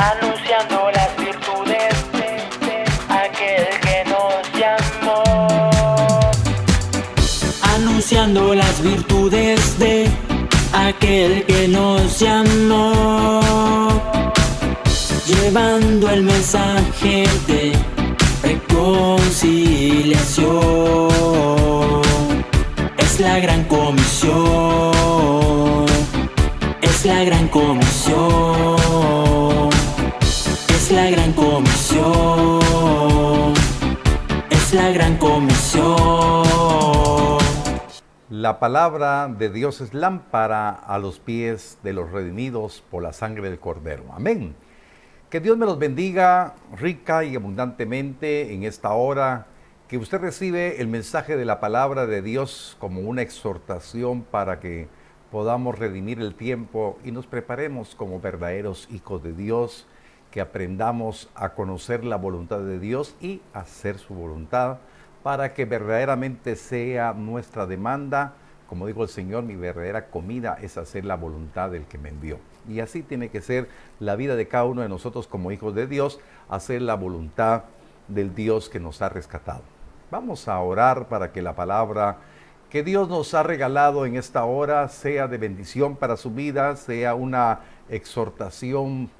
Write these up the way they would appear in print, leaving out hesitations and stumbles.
anunciando las virtudes de aquel que nos llamó. Anunciando las virtudes de aquel que nos llamó. Llevando el mensaje de reconciliación. Es la gran comisión. Es la gran comisión. Es la gran comisión. Es la gran comisión. La palabra de Dios es lámpara a los pies de los redimidos por la sangre del Cordero. Amén. Que Dios me los bendiga rica y abundantemente en esta hora, que usted recibe el mensaje de la palabra de Dios como una exhortación para que podamos redimir el tiempo y nos preparemos como verdaderos hijos de Dios, que aprendamos a conocer la voluntad de Dios y hacer su voluntad, para que verdaderamente sea nuestra demanda. Como dijo el Señor, mi verdadera comida es hacer la voluntad del que me envió. Y así tiene que ser la vida de cada uno de nosotros como hijos de Dios, hacer la voluntad del Dios que nos ha rescatado. Vamos a orar para que la palabra que Dios nos ha regalado en esta hora sea de bendición para su vida, sea una exhortación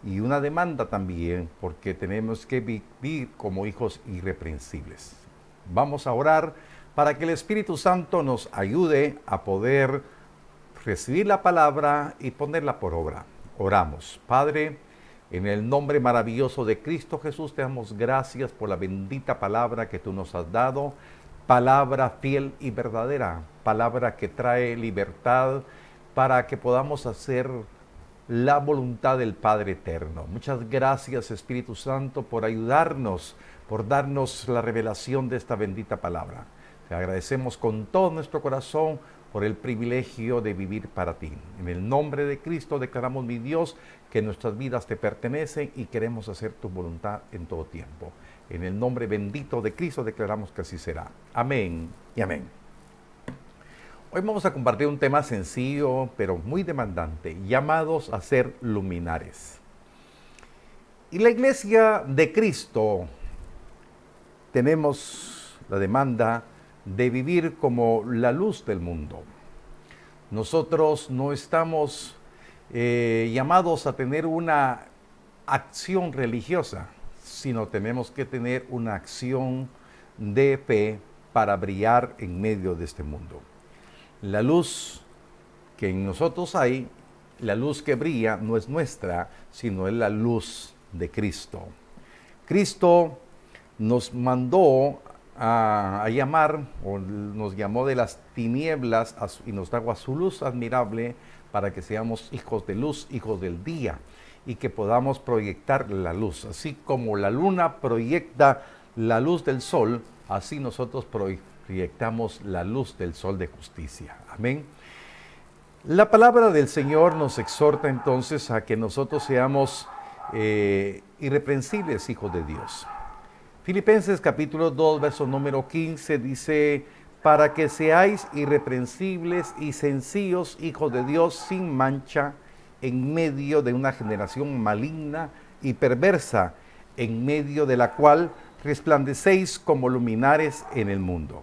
y una demanda también, porque tenemos que vivir como hijos irreprensibles. Vamos a orar para que el Espíritu Santo nos ayude a poder recibir la palabra y ponerla por obra. Oramos. Padre, en el nombre maravilloso de Cristo Jesús, te damos gracias por la bendita palabra que tú nos has dado, palabra fiel y verdadera, palabra que trae libertad para que podamos hacer la voluntad del Padre eterno. Muchas gracias, Espíritu Santo, por ayudarnos, por darnos la revelación de esta bendita palabra. Te agradecemos con todo nuestro corazón por el privilegio de vivir para ti. En el nombre de Cristo declaramos, mi Dios, que nuestras vidas te pertenecen y queremos hacer tu voluntad en todo tiempo. En el nombre bendito de Cristo declaramos que así será. Amén y amén. Hoy vamos a compartir un tema sencillo, pero muy demandante, llamados a ser luminares. Y la iglesia de Cristo tenemos la demanda de vivir como la luz del mundo. Nosotros no estamos llamados a tener una acción religiosa, sino tenemos que tener una acción de fe para brillar en medio de este mundo. La luz que en nosotros hay, la luz que brilla, no es nuestra, sino es la luz de Cristo. Cristo nos mandó a llamar, o nos llamó de las tinieblas y nos trajo a su luz admirable para que seamos hijos de luz, hijos del día, y que podamos proyectar la luz. Así como la luna proyecta la luz del sol, así nosotros proyectamos la luz del sol de justicia. Amén. La palabra del Señor nos exhorta entonces a que nosotros seamos irreprensibles hijos de Dios. Filipenses capítulo 2, verso número 15 dice: para que seáis irreprensibles y sencillos hijos de Dios sin mancha en medio de una generación maligna y perversa, en medio de la cual resplandecéis como luminares en el mundo.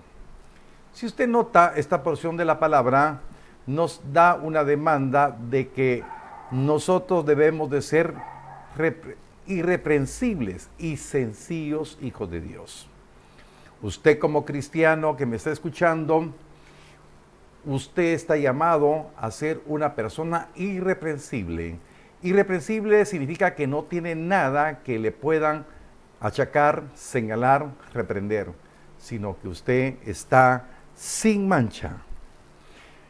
Si usted nota, esta porción de la palabra nos da una demanda de que nosotros debemos de ser irreprensibles y sencillos hijos de Dios. Usted como cristiano que me está escuchando, usted está llamado a ser una persona irreprensible. Irreprensible significa que no tiene nada que le puedan achacar, señalar, reprender, sino que usted está sin mancha.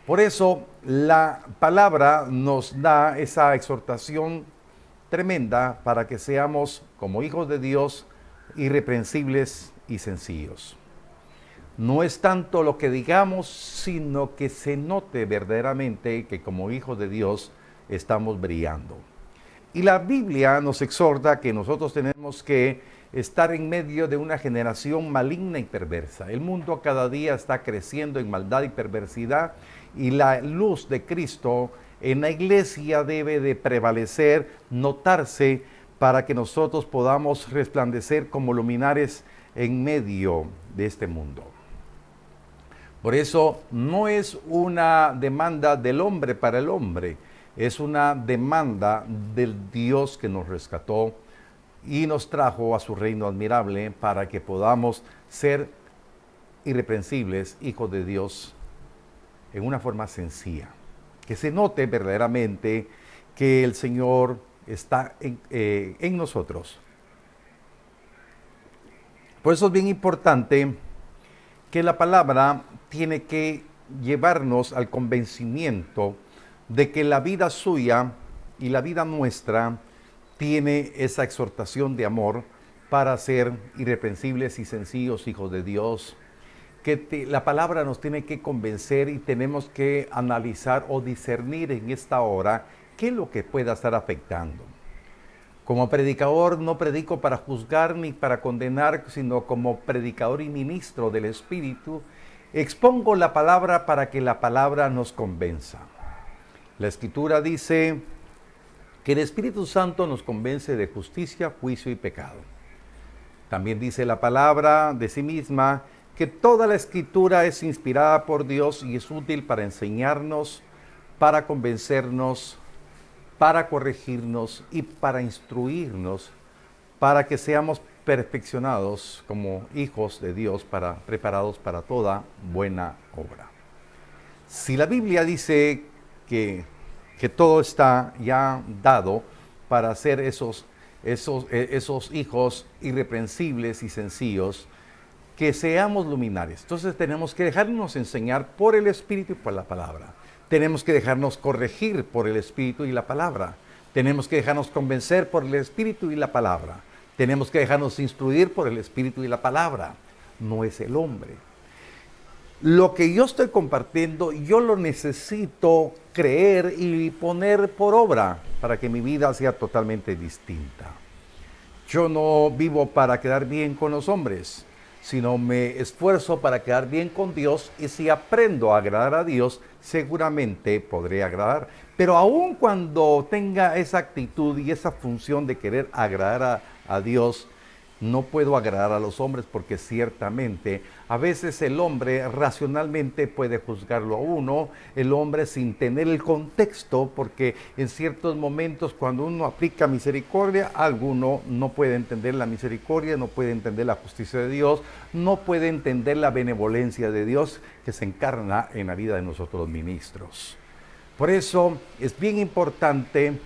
Por eso la palabra nos da esa exhortación tremenda para que seamos, como hijos de Dios, irreprensibles y sencillos. No es tanto lo que digamos, sino que se note verdaderamente que como hijos de Dios estamos brillando. Y la Biblia nos exhorta que nosotros tenemos que estar en medio de una generación maligna y perversa. El mundo cada día está creciendo en maldad y perversidad, y la luz de Cristo en la iglesia debe de prevalecer, notarse, para que nosotros podamos resplandecer como luminares en medio de este mundo. Por eso no es una demanda del hombre para el hombre, es una demanda del Dios que nos rescató y nos trajo a su reino admirable para que podamos ser irreprensibles, hijos de Dios, en una forma sencilla. Que se note verdaderamente que el Señor está en nosotros. Por eso es bien importante que la palabra tiene que llevarnos al convencimiento de que la vida suya y la vida nuestra tiene esa exhortación de amor para ser irreprensibles y sencillos hijos de Dios. La palabra nos tiene que convencer y tenemos que analizar o discernir en esta hora qué es lo que pueda estar afectando. Como predicador no predico para juzgar ni para condenar, sino como predicador y ministro del Espíritu, expongo la palabra para que la palabra nos convenza. La Escritura dice que el Espíritu Santo nos convence de justicia, juicio y pecado. También dice la palabra de sí misma que toda la Escritura es inspirada por Dios y es útil para enseñarnos, para convencernos, para corregirnos y para instruirnos, para que seamos perfeccionados como hijos de Dios, preparados para toda buena obra. Si la Biblia dice que todo está ya dado para ser esos hijos irreprensibles y sencillos, que seamos luminares. Entonces tenemos que dejarnos enseñar por el Espíritu y por la palabra. Tenemos que dejarnos corregir por el Espíritu y la palabra. Tenemos que dejarnos convencer por el Espíritu y la palabra. Tenemos que dejarnos instruir por el Espíritu y la palabra. No es el hombre. Lo que yo estoy compartiendo, yo lo necesito creer y poner por obra para que mi vida sea totalmente distinta. Yo no vivo para quedar bien con los hombres, sino me esfuerzo para quedar bien con Dios, y si aprendo a agradar a Dios, seguramente podré agradar. Pero aun cuando tenga esa actitud y esa función de querer agradar a Dios, no puedo agradar a los hombres, porque ciertamente a veces el hombre racionalmente puede juzgarlo a uno, el hombre sin tener el contexto, porque en ciertos momentos cuando uno aplica misericordia, alguno no puede entender la misericordia, no puede entender la justicia de Dios, no puede entender la benevolencia de Dios que se encarna en la vida de nosotros los ministros. Por eso es bien importante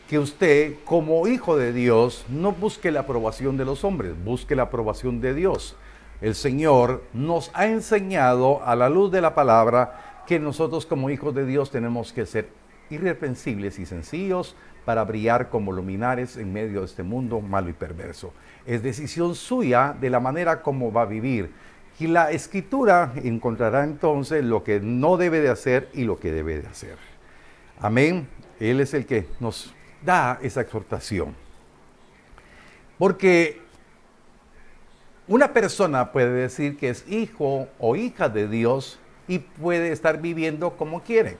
que usted, como hijo de Dios, no busque la aprobación de los hombres, busque la aprobación de Dios. El Señor nos ha enseñado a la luz de la palabra que nosotros como hijos de Dios tenemos que ser irreprensibles y sencillos para brillar como luminares en medio de este mundo malo y perverso. Es decisión suya de la manera como va a vivir. Y la Escritura encontrará entonces lo que no debe de hacer y lo que debe de hacer. Amén. Él es el que nos da esa exhortación. Porque una persona puede decir que es hijo o hija de Dios y puede estar viviendo como quiere,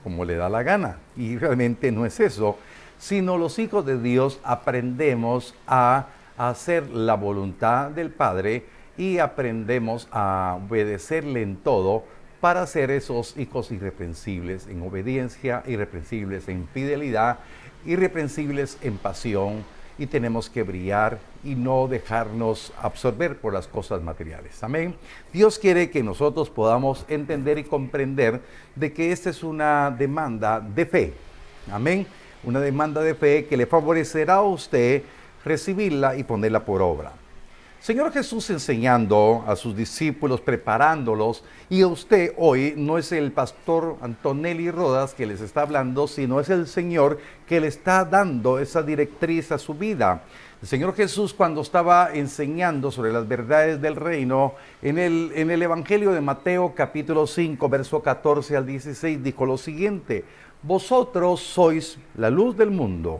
como le da la gana. Y realmente no es eso, sino los hijos de Dios aprendemos a hacer la voluntad del Padre y aprendemos a obedecerle en todo para ser esos hijos irreprensibles en obediencia, irreprensibles en fidelidad, irreprensibles en pasión, y tenemos que brillar y no dejarnos absorber por las cosas materiales. Amén. Dios quiere que nosotros podamos entender y comprender de que esta es una demanda de fe. Amén. Una demanda de fe que le favorecerá a usted recibirla y ponerla por obra. Señor Jesús enseñando a sus discípulos, preparándolos, y a usted hoy no es el pastor Antonelli Rodas que les está hablando, sino es el Señor que le está dando esa directriz a su vida. El Señor Jesús, cuando estaba enseñando sobre las verdades del reino, en el Evangelio de Mateo capítulo 5, verso 14 al 16, dijo lo siguiente: vosotros sois la luz del mundo.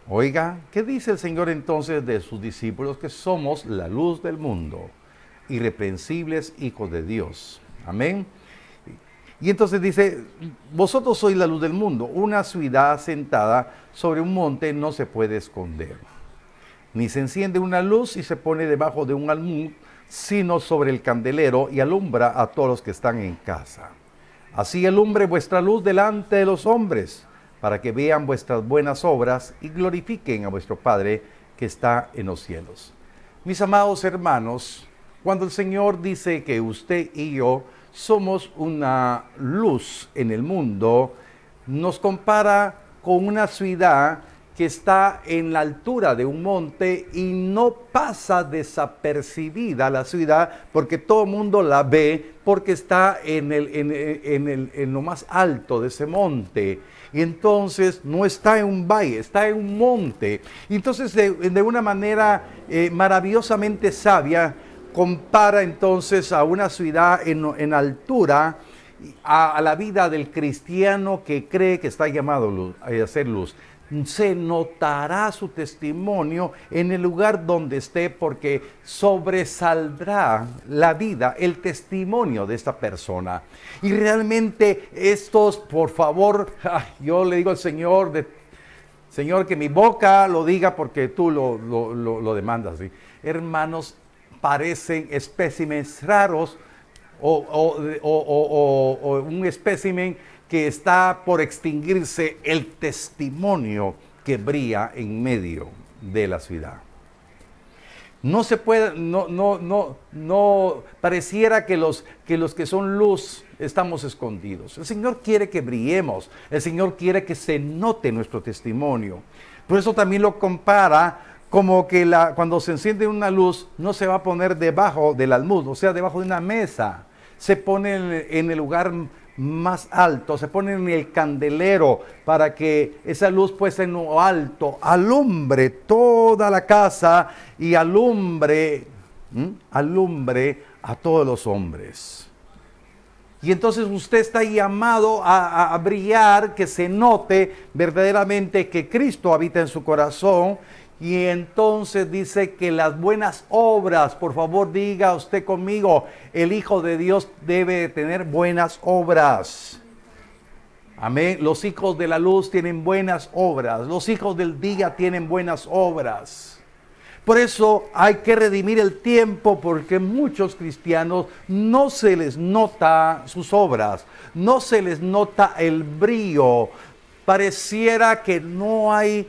Oiga, ¿qué dice el Señor entonces de sus discípulos? Que somos la luz del mundo, irreprensibles hijos de Dios. Amén. Y entonces dice, vosotros sois la luz del mundo. Una ciudad sentada sobre un monte no se puede esconder. Ni se enciende una luz y se pone debajo de un almud, sino sobre el candelero y alumbra a todos los que están en casa. Así alumbre vuestra luz delante de los hombres, para que vean vuestras buenas obras y glorifiquen a vuestro Padre que está en los cielos. Mis amados hermanos, cuando el Señor dice que usted y yo somos una luz en el mundo, nos compara con una ciudad que está en la altura de un monte y no pasa desapercibida la ciudad porque todo el mundo la ve porque está en lo más alto de ese monte. Y entonces no está en un valle, está en un monte. Y entonces de una manera maravillosamente sabia compara entonces a una ciudad en altura a la vida del cristiano que cree que está llamado a ser luz. Se notará su testimonio en el lugar donde esté porque sobresaldrá la vida, el testimonio de esta persona. Y realmente estos, por favor, yo le digo al Señor, Señor, que mi boca lo diga porque tú lo demandas. ¿Sí? Hermanos, parecen espécimes raros o un espécimen que está por extinguirse, el testimonio que brilla en medio de la ciudad. No se puede, no pareciera que los que son luz estamos escondidos. El Señor quiere que brillemos, el Señor quiere que se note nuestro testimonio. Por eso también lo compara como que cuando se enciende una luz no se va a poner debajo del almud, o sea, debajo de una mesa. Se pone en el lugar más alto, se pone en el candelero para que esa luz pues en lo alto alumbre toda la casa y alumbre a todos los hombres. Y entonces usted está llamado a brillar, que se note verdaderamente que Cristo habita en su corazón. Y entonces dice que las buenas obras, por favor diga usted conmigo, el Hijo de Dios debe tener buenas obras. Amén. Los hijos de la luz tienen buenas obras. Los hijos del día tienen buenas obras. Por eso hay que redimir el tiempo porque muchos cristianos no se les nota sus obras, no se les nota el brillo. Pareciera que no hay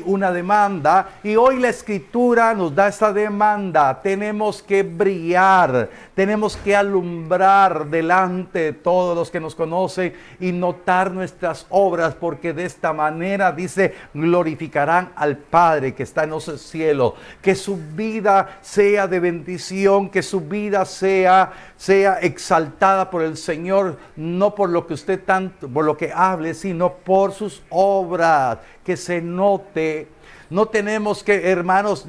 una demanda y hoy la Escritura nos da esa demanda. Tenemos que brillar, tenemos que alumbrar delante de todos los que nos conocen y notar nuestras obras porque de esta manera dice glorificarán al Padre que está en los cielos. Que su vida sea de bendición, que su vida sea exaltada por el Señor, no por lo que usted tanto, por lo que hable, sino por sus obras, que se note. No tenemos que, hermanos,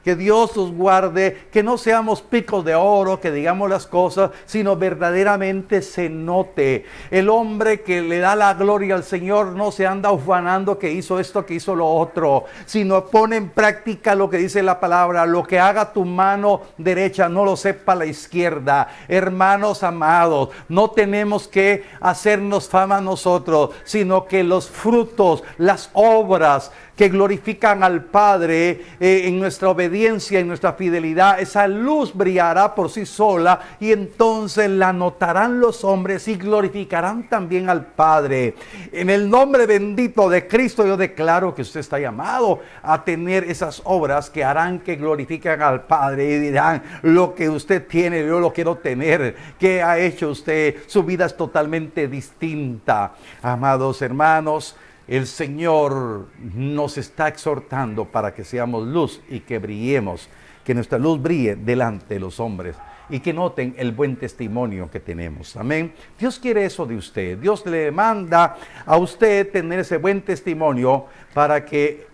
que Dios nos guarde, que no seamos picos de oro, que digamos las cosas, sino verdaderamente se note. El hombre que le da la gloria al Señor no se anda ufanando que hizo esto, que hizo lo otro, sino pone en práctica lo que dice la palabra. Lo que haga tu mano derecha, no lo sepa la izquierda. Hermanos amados, no tenemos que hacernos fama nosotros, sino que los frutos, las obras que glorifican al Padre en nuestra obediencia, en nuestra fidelidad, esa luz brillará por sí sola y entonces la notarán los hombres y glorificarán también al Padre. En el nombre bendito de Cristo yo declaro que usted está llamado a tener esas obras que harán que glorifiquen al Padre y dirán, lo que usted tiene yo lo quiero tener. ¿Qué ha hecho usted? Su vida es totalmente distinta. Amados hermanos, el Señor nos está exhortando para que seamos luz y que brillemos, que nuestra luz brille delante de los hombres y que noten el buen testimonio que tenemos. Amén. Dios quiere eso de usted. Dios le manda a usted tener ese buen testimonio para que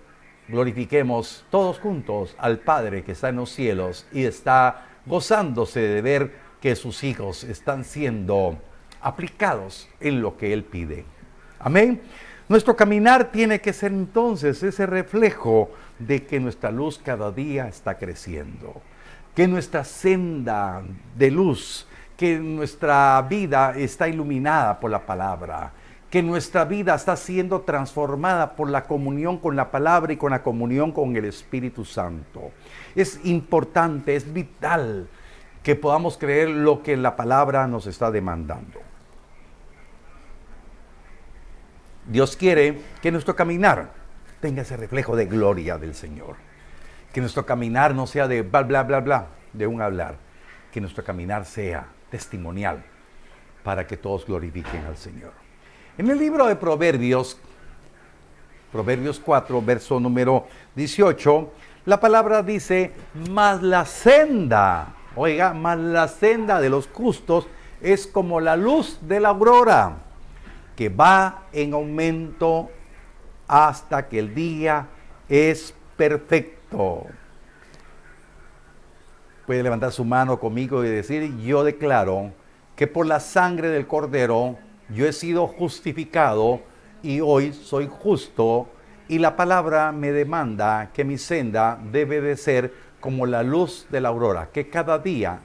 glorifiquemos todos juntos al Padre que está en los cielos y está gozándose de ver que sus hijos están siendo aplicados en lo que Él pide. Amén. Nuestro caminar tiene que ser entonces ese reflejo de que nuestra luz cada día está creciendo, que nuestra senda de luz que nuestra vida está iluminada por la palabra, que nuestra vida está siendo transformada por la comunión con la palabra y con la comunión con el Espíritu Santo. Es importante, es vital que podamos creer lo que la palabra nos está demandando. Dios quiere que nuestro caminar tenga ese reflejo de gloria del Señor. Que nuestro caminar no sea de bla, bla, bla, bla, de un hablar. Que nuestro caminar sea testimonial para que todos glorifiquen al Señor. En el libro de Proverbios 4, verso número 18, la palabra dice, mas la senda de los justos es como la luz de la aurora, que va en aumento hasta que el día es perfecto. Puede levantar su mano conmigo y decir, yo declaro que por la sangre del Cordero yo he sido justificado y hoy soy justo, y la palabra me demanda que mi senda debe de ser como la luz de la aurora, que cada día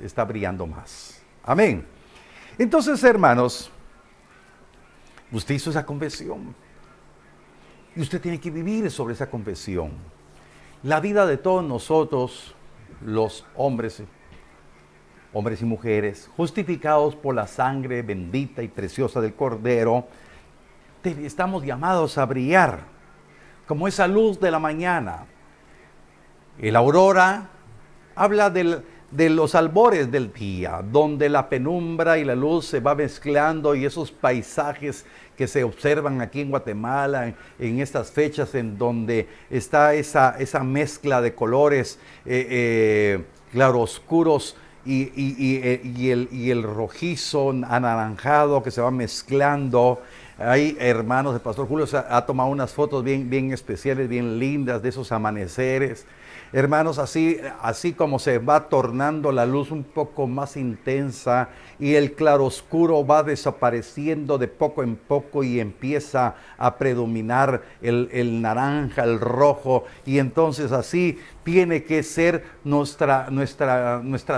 está brillando más. Amén. Entonces, hermanos, usted hizo esa confesión y usted tiene que vivir sobre esa confesión. La vida de todos nosotros, los hombres y mujeres, justificados por la sangre bendita y preciosa del Cordero, estamos llamados a brillar como esa luz de la mañana. El aurora habla de los albores del día, donde la penumbra y la luz se va mezclando, y esos paisajes que se observan aquí en Guatemala en estas fechas en donde está esa mezcla de colores claroscuros y el rojizo anaranjado que se va mezclando. Ahí, hermanos, el pastor Julio ha tomado unas fotos bien especiales, bien lindas de esos amaneceres. Hermanos, así como se va tornando la luz un poco más intensa y el claroscuro va desapareciendo de poco en poco y empieza a predominar el naranja, el rojo, y entonces así tiene que ser nuestra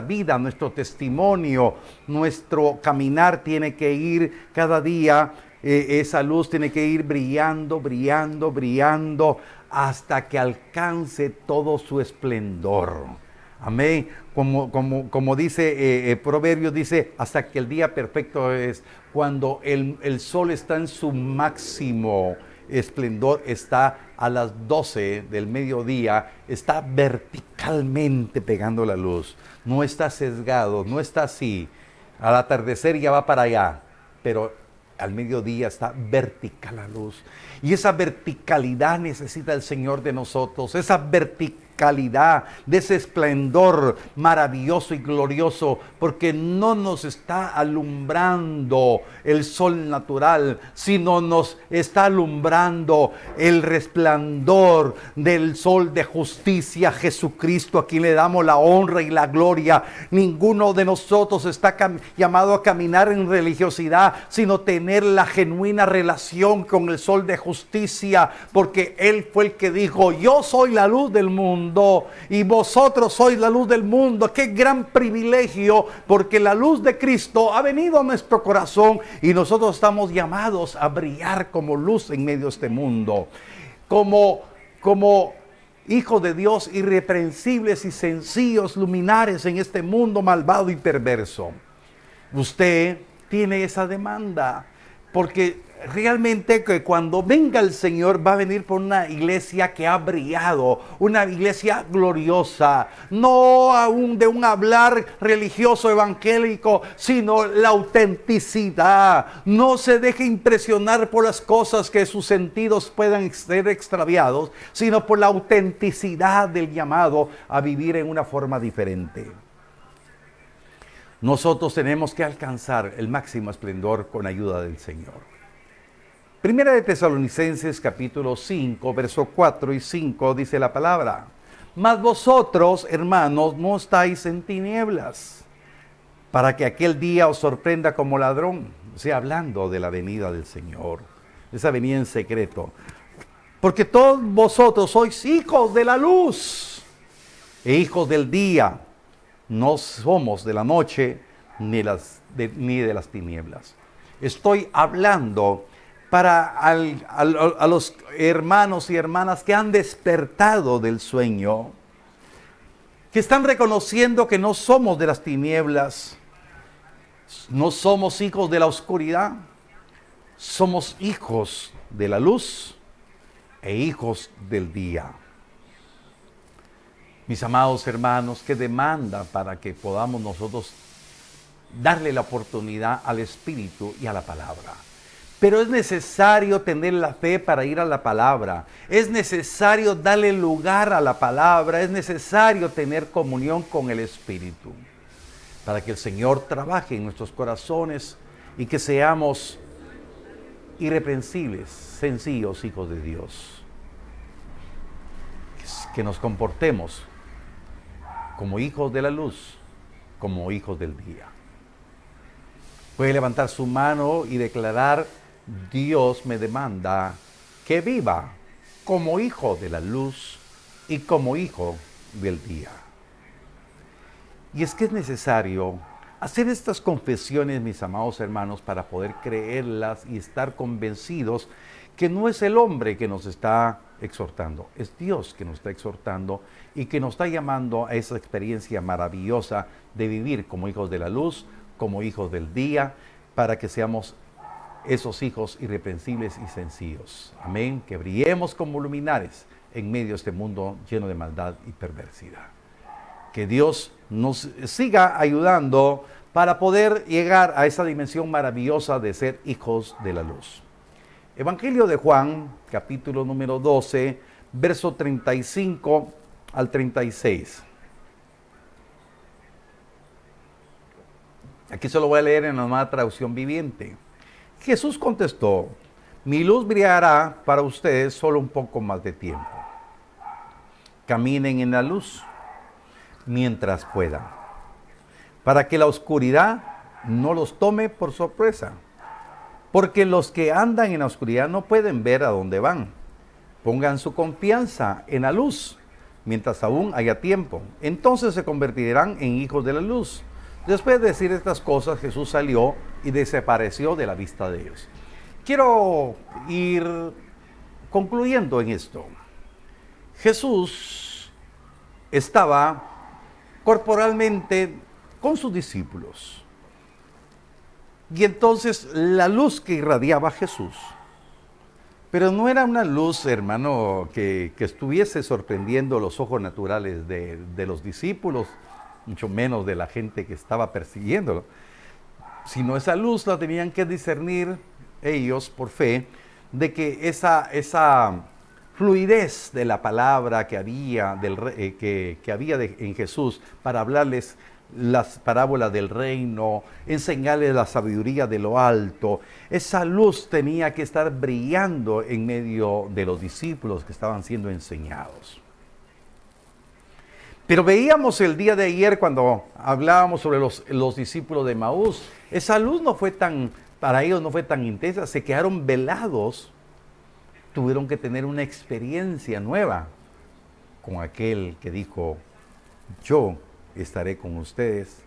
vida, nuestro testimonio, nuestro caminar tiene que ir cada día. Esa luz tiene que ir brillando, brillando, brillando hasta que alcance todo su esplendor. Amén. Como dice Proverbios, dice, hasta que el día perfecto es cuando el sol está en su máximo esplendor, está a las 12 del mediodía, está verticalmente pegando la luz. No está sesgado, no está así. Al atardecer ya va para allá, pero al mediodía está vertical la luz. Y esa verticalidad necesita el Señor de nosotros. Esa verticalidad de ese esplendor maravilloso y glorioso. Porque no nos está alumbrando el sol natural, sino nos está alumbrando el resplandor del sol de justicia, Jesucristo, a quien le damos la honra y la gloria. Ninguno de nosotros está llamado a caminar en religiosidad, sino tener la genuina relación con el sol de justicia, porque Él fue el que dijo, yo soy la luz del mundo y vosotros sois la luz del mundo. Qué gran privilegio, porque la luz de Cristo ha venido a nuestro corazón y nosotros estamos llamados a brillar como luz en medio de este mundo, como hijos de Dios, irreprensibles y sencillos luminares en este mundo malvado y perverso. Usted tiene esa demanda, porque realmente que cuando venga el Señor va a venir por una iglesia que ha brillado, una iglesia gloriosa, no aún de un hablar religioso evangélico, sino la autenticidad. No se deje impresionar por las cosas que sus sentidos puedan ser extraviados, sino por la autenticidad del llamado a vivir en una forma diferente. Nosotros tenemos que alcanzar el máximo esplendor con ayuda del Señor. Primera de Tesalonicenses capítulo 5, verso 4 y 5 dice la palabra: mas vosotros, hermanos, no estáis en tinieblas, para que aquel día os sorprenda como ladrón. O sea, hablando de la venida del Señor, esa venida en secreto. Porque todos vosotros sois hijos de la luz e hijos del día. No somos de la noche ni de las tinieblas. Estoy hablando a los hermanos y hermanas que han despertado del sueño, que están reconociendo que no somos de las tinieblas, no somos hijos de la oscuridad, somos hijos de la luz e hijos del día. Mis amados hermanos, ¿qué demanda para que podamos nosotros darle la oportunidad al Espíritu y a la palabra? Pero es necesario tener la fe para ir a la palabra. Es necesario darle lugar a la palabra. Es necesario tener comunión con el Espíritu para que el Señor trabaje en nuestros corazones y que seamos irreprensibles, sencillos hijos de Dios. Que nos comportemos como hijos de la luz, como hijos del día. Puede levantar su mano y declarar: Dios me demanda que viva como hijo de la luz y como hijo del día. Y es que es necesario hacer estas confesiones, mis amados hermanos, para poder creerlas y estar convencidos que no es el hombre que nos está exhortando, es Dios que nos está exhortando y que nos está llamando a esa experiencia maravillosa de vivir como hijos de la luz, como hijos del día, para que seamos esos hijos irreprensibles y sencillos. Amén. Que brillemos como luminares en medio de este mundo lleno de maldad y perversidad. Que Dios nos siga ayudando para poder llegar a esa dimensión maravillosa de ser hijos de la luz. Evangelio de Juan, capítulo número 12, verso 35 al 36. Aquí se lo voy a leer en la nueva traducción viviente. Jesús contestó: mi luz brillará para ustedes solo un poco más de tiempo. Caminen en la luz mientras puedan, para que la oscuridad no los tome por sorpresa. Porque los que andan en la oscuridad no pueden ver a dónde van. Pongan su confianza en la luz mientras aún haya tiempo. Entonces se convertirán en hijos de la luz. Después de decir estas cosas, Jesús salió y desapareció de la vista de ellos. Quiero ir concluyendo en esto. Jesús estaba corporalmente con sus discípulos. Y entonces la luz que irradiaba Jesús, pero no era una luz, hermano, que estuviese sorprendiendo los ojos naturales de los discípulos, mucho menos de la gente que estaba persiguiéndolo, sino esa luz la tenían que discernir ellos por fe, de que esa fluidez de la palabra que había, en Jesús para hablarles las parábolas del reino, enseñarles la sabiduría de lo alto, esa luz tenía que estar brillando en medio de los discípulos que estaban siendo enseñados. Pero veíamos el día de ayer cuando hablábamos sobre los discípulos de Emaús, esa luz para ellos no fue tan intensa, se quedaron velados, tuvieron que tener una experiencia nueva con aquel que dijo: yo estaré con ustedes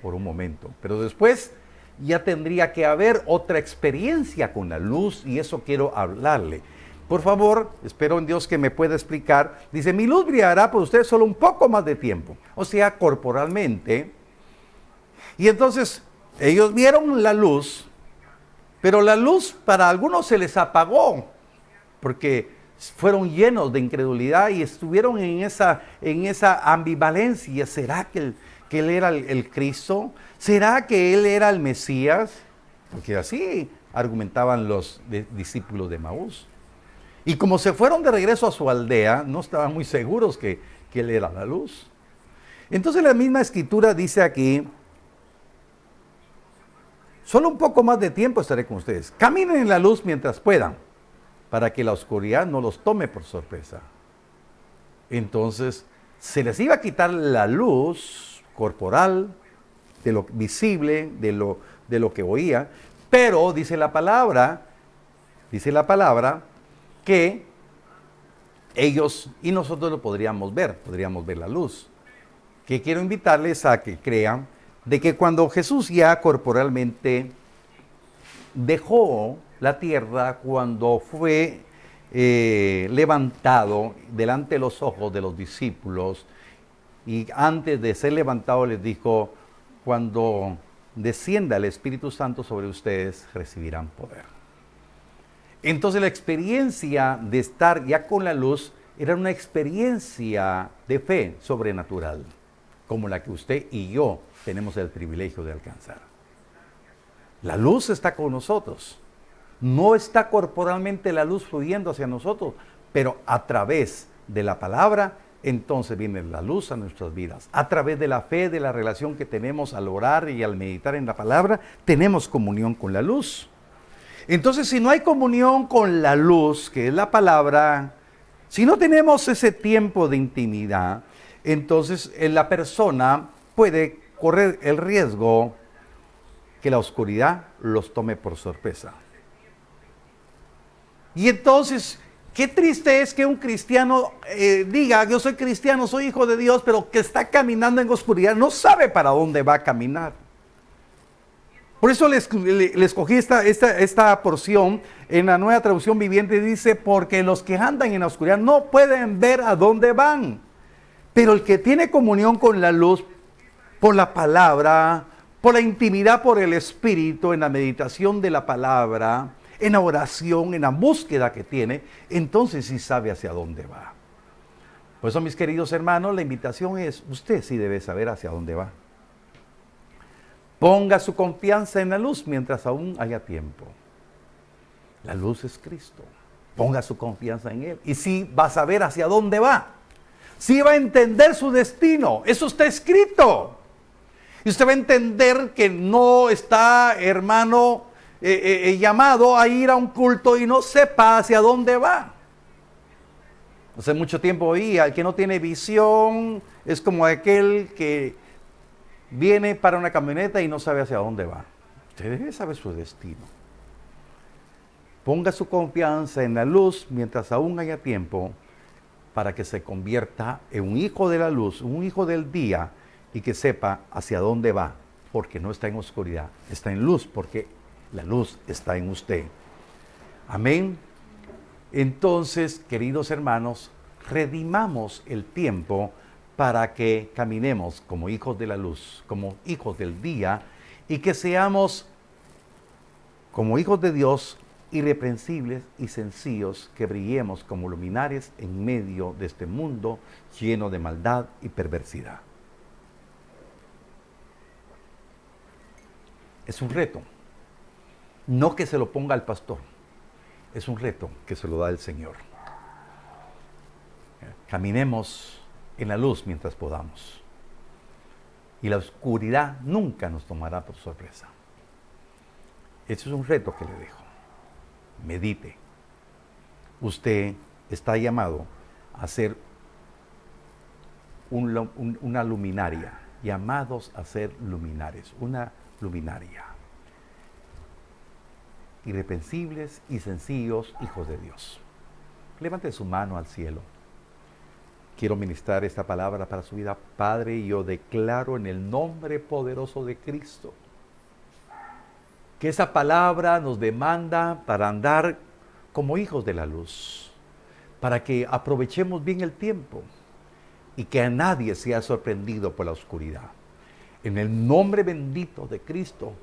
por un momento. Pero después ya tendría que haber otra experiencia con la luz, y eso quiero hablarle. Por favor, espero en Dios que me pueda explicar. Dice: mi luz brillará por ustedes solo un poco más de tiempo, o sea, corporalmente. Y entonces ellos vieron la luz, pero la luz para algunos se les apagó, porque fueron llenos de incredulidad y estuvieron en esa ambivalencia. ¿Será que él era el Cristo? ¿Será que él era el Mesías? Porque así argumentaban los discípulos de Emaús. Y como se fueron de regreso a su aldea, no estaban muy seguros que él era la luz. Entonces la misma escritura dice aquí: solo un poco más de tiempo estaré con ustedes. Caminen en la luz mientras puedan, para que la oscuridad no los tome por sorpresa. Entonces, se les iba a quitar la luz corporal, de lo visible, de lo que oía, pero dice la palabra que ellos y nosotros lo podríamos ver la luz. Que quiero invitarles a que crean de que cuando Jesús ya corporalmente dejó la tierra, cuando fue levantado delante de los ojos de los discípulos, y antes de ser levantado les dijo, cuando descienda el Espíritu Santo sobre ustedes, recibirán poder. Entonces la experiencia de estar ya con la luz era una experiencia de fe sobrenatural, como la que usted y yo tenemos el privilegio de alcanzar. La luz está con nosotros. No está corporalmente la luz fluyendo hacia nosotros, pero a través de la palabra, entonces viene la luz a nuestras vidas. A través de la fe, de la relación que tenemos al orar y al meditar en la palabra, tenemos comunión con la luz. Entonces, si no hay comunión con la luz, que es la palabra, si no tenemos ese tiempo de intimidad, entonces la persona puede correr el riesgo que la oscuridad los tome por sorpresa. Y entonces, qué triste es que un cristiano diga, yo soy cristiano, soy hijo de Dios, pero que está caminando en oscuridad, no sabe para dónde va a caminar. Por eso les escogí esta porción en la Nueva Traducción Viviente, dice, porque los que andan en la oscuridad no pueden ver a dónde van. Pero el que tiene comunión con la luz, por la palabra, por la intimidad, por el Espíritu, en la meditación de la palabra, en la oración, en la búsqueda que tiene, entonces sí sabe hacia dónde va. Por eso, mis queridos hermanos, la invitación es, usted sí debe saber hacia dónde va. Ponga su confianza en la luz mientras aún haya tiempo. La luz es Cristo. Ponga su confianza en Él. Y sí va a saber hacia dónde va. Sí va a entender su destino. Eso está escrito. Y usted va a entender que no está, hermano, llamado a ir a un culto y no sepa hacia dónde va. Hace mucho tiempo oía, el que no tiene visión es como aquel que viene para una camioneta y no sabe hacia dónde va. Usted debe saber su destino. Ponga su confianza en la luz mientras aún haya tiempo para que se convierta en un hijo de la luz, un hijo del día, y que sepa hacia dónde va, porque no está en oscuridad, está en luz, porque la luz está en usted. Amén. Entonces, queridos hermanos, redimamos el tiempo para que caminemos como hijos de la luz, como hijos del día, y que seamos como hijos de Dios, irreprensibles y sencillos, que brillemos como luminares en medio de este mundo lleno de maldad y perversidad. Es un reto, no que se lo ponga el pastor, es un reto que se lo da el Señor. Caminemos en la luz mientras podamos. Y la oscuridad nunca nos tomará por sorpresa. Ese es un reto que le dejo. Medite. Usted está llamado a ser una luminaria. Llamados a ser luminares. Una luminaria. Irreprensibles y sencillos hijos de Dios. Levante su mano al cielo. Quiero ministrar esta palabra para su vida. Padre, yo declaro en el nombre poderoso de Cristo que esa palabra nos demanda para andar como hijos de la luz, para que aprovechemos bien el tiempo y que a nadie sea sorprendido por la oscuridad. En el nombre bendito de Cristo,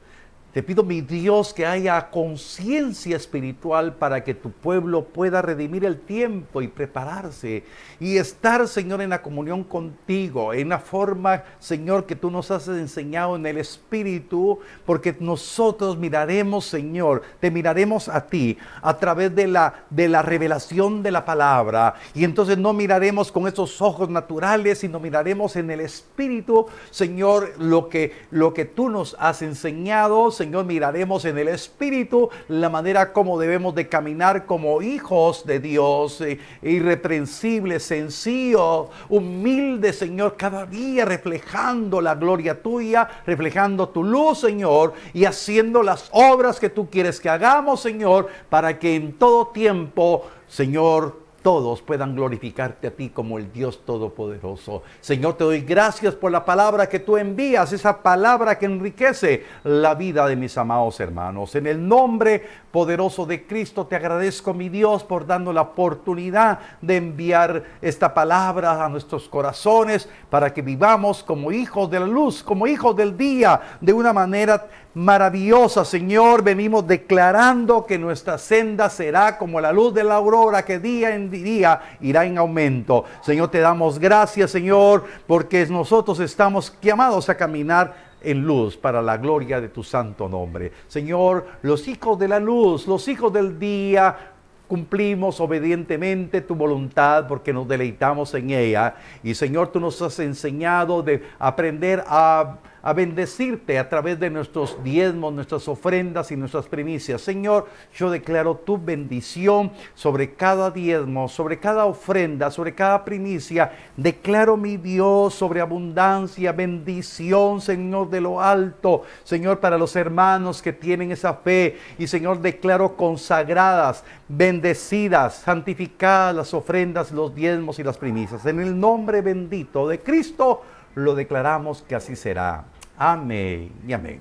te pido, mi Dios, que haya conciencia espiritual para que tu pueblo pueda redimir el tiempo y prepararse y estar, Señor, en la comunión contigo, en la forma, Señor, que tú nos has enseñado en el Espíritu, porque nosotros miraremos, Señor, te miraremos a ti a través de la revelación de la palabra, y entonces no miraremos con esos ojos naturales, sino miraremos en el Espíritu, Señor, lo que tú nos has enseñado. Señor, miraremos en el Espíritu la manera como debemos de caminar como hijos de Dios, irreprensibles, sencillos, humildes, Señor, cada día reflejando la gloria tuya, reflejando tu luz, Señor, y haciendo las obras que tú quieres que hagamos, Señor, para que en todo tiempo, Señor, todos puedan glorificarte a ti como el Dios Todopoderoso. Señor, te doy gracias por la palabra que tú envías, esa palabra que enriquece la vida de mis amados hermanos. En el nombre poderoso de Cristo te agradezco, mi Dios, por darnos la oportunidad de enviar esta palabra a nuestros corazones para que vivamos como hijos de la luz, como hijos del día, de una manera maravillosa. Señor, venimos declarando que nuestra senda será como la luz de la aurora, que día en día irá en aumento. Señor, te damos gracias, Señor, porque nosotros estamos llamados a caminar en luz para la gloria de tu santo nombre. Señor, los hijos de la luz, los hijos del día, cumplimos obedientemente tu voluntad porque nos deleitamos en ella. Y Señor, tú nos has enseñado de aprender a bendecirte a través de nuestros diezmos, nuestras ofrendas y nuestras primicias. Señor, yo declaro tu bendición sobre cada diezmo, sobre cada ofrenda, sobre cada primicia. Declaro, mi Dios, sobre abundancia, bendición, Señor, de lo alto. Señor, para los hermanos que tienen esa fe. Y Señor, declaro consagradas, bendecidas, santificadas las ofrendas, los diezmos y las primicias. En el nombre bendito de Cristo, lo declaramos que así será. Amén y amén.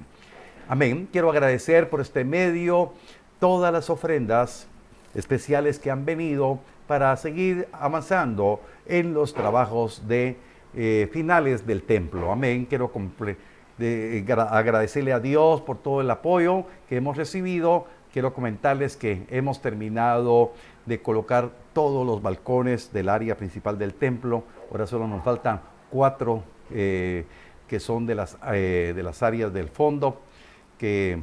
Amén. Quiero agradecer por este medio todas las ofrendas especiales que han venido para seguir avanzando en los trabajos de finales del templo. Amén. Quiero agradecerle a Dios por todo el apoyo que hemos recibido. Quiero comentarles que hemos terminado de colocar todos los balcones del área principal del templo. Ahora solo nos faltan 4 que son de las áreas del fondo, que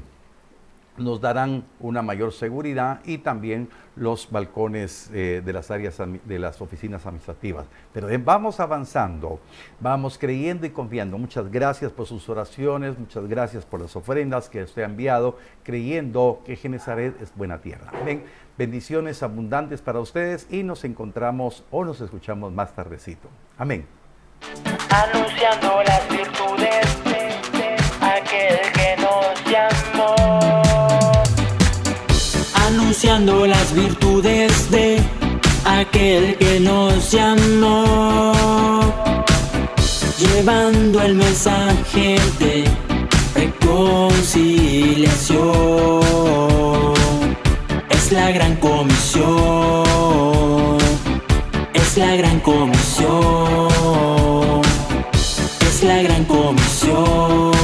nos darán una mayor seguridad, y también los balcones de las áreas de las oficinas administrativas. Pero vamos avanzando, vamos creyendo y confiando. Muchas gracias por sus oraciones, muchas gracias por las ofrendas que usted ha enviado, creyendo que Genezaret es buena tierra. Amén. Bendiciones abundantes para ustedes y nos encontramos o nos escuchamos más tardecito. Amén. Anunciando las virtudes de aquel que nos llamó. Anunciando las virtudes de aquel que nos llamó. Llevando el mensaje de reconciliación. Es la gran comisión. Es la gran comisión. Es la gran comisión.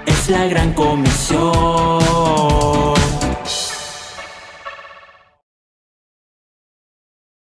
Es la gran comisión.